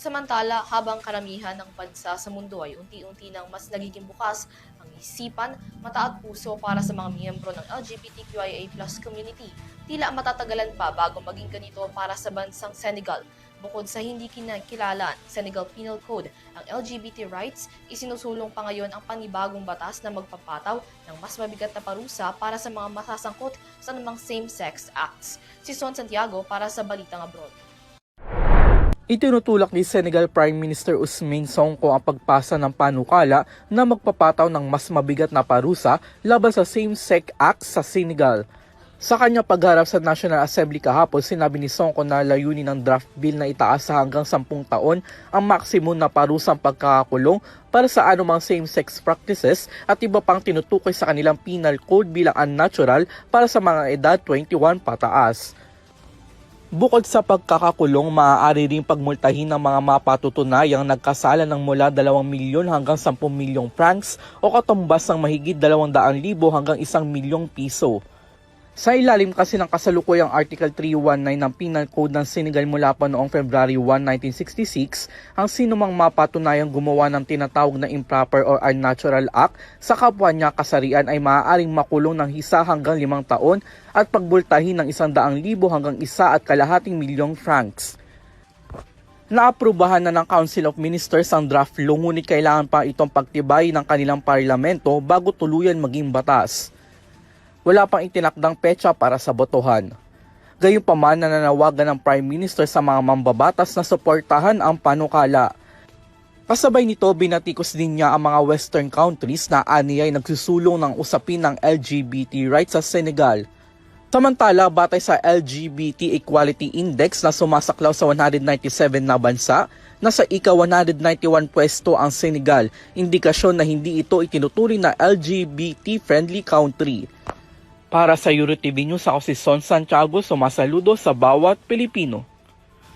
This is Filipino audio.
Samantala, habang karamihan ng bansa sa mundo ay unti-unti nang mas nagiging bukas ang isipan, mata at puso para sa mga miyembro ng LGBTQIA+ community, tila matatagalan pa bago maging ganito para sa bansang Senegal. Bukod sa hindi kinakilala ng Senegal Penal Code ang LGBT rights, isinusulong pa ngayon ang panibagong batas na magpapataw ng mas mabigat na parusa para sa mga masasangkot sa anumang same-sex acts. Si Son Santiago para sa Balitang Abroad. Itinutulak ni Senegal Prime Minister Ousmane Sonko ang pagpasa ng panukala na magpapataw ng mas mabigat na parusa laban sa same-sex acts sa Senegal. Sa kanya pagharap sa National Assembly kahapon, sinabi ni Sonko na layunin ng draft bill na itaas sa hanggang 10 taon ang maximum na parusang pagkakakulong para sa anumang same-sex practices at iba pang tinutukoy sa kanilang penal code bilang unnatural para sa mga edad 21 pataas. Bukod sa pagkakakulong, maaari ring pagmultahin ng mga mapatutunayang nagkasala ng mula 2 milyon hanggang 10 milyong francs o katumbas ng mahigit 200,000 hanggang 1 milyong piso. Sa ilalim kasi ng kasalukuyang Article 319 ng Penal Code ng Senegal mula pa noong February 1, 1966, ang sinumang mapatunayang gumawa ng tinatawag na improper or unnatural act sa kapwa niya kasarian ay maaaring makulong ng 1 hanggang 5 taon at pagbultahin ng 100,000 hanggang 1.5 milyong francs. Naaprubahan na ng Council of Ministers ang draft law, ngunit kailangan pa itong pagtibay ng kanilang parlamento bago tuluyan maging batas. Wala pang itinakdang petsa para sa botohan. Gayunpaman, nananawagan ng Prime Minister sa mga mambabatas na suportahan ang panukala. Kasabay nito, binatikos din niya ang mga Western countries na aniya ay nagsusulong ng usapin ng LGBT rights sa Senegal. Samantala, batay sa LGBT Equality Index na sumasaklaw sa 197 na bansa, nasa ika-191 pwesto ang Senegal, indikasyon na hindi ito itinuturing na LGBT-friendly country. Para sa EuroTV News, ako si Son Santiago, sumasaludo sa bawat Pilipino.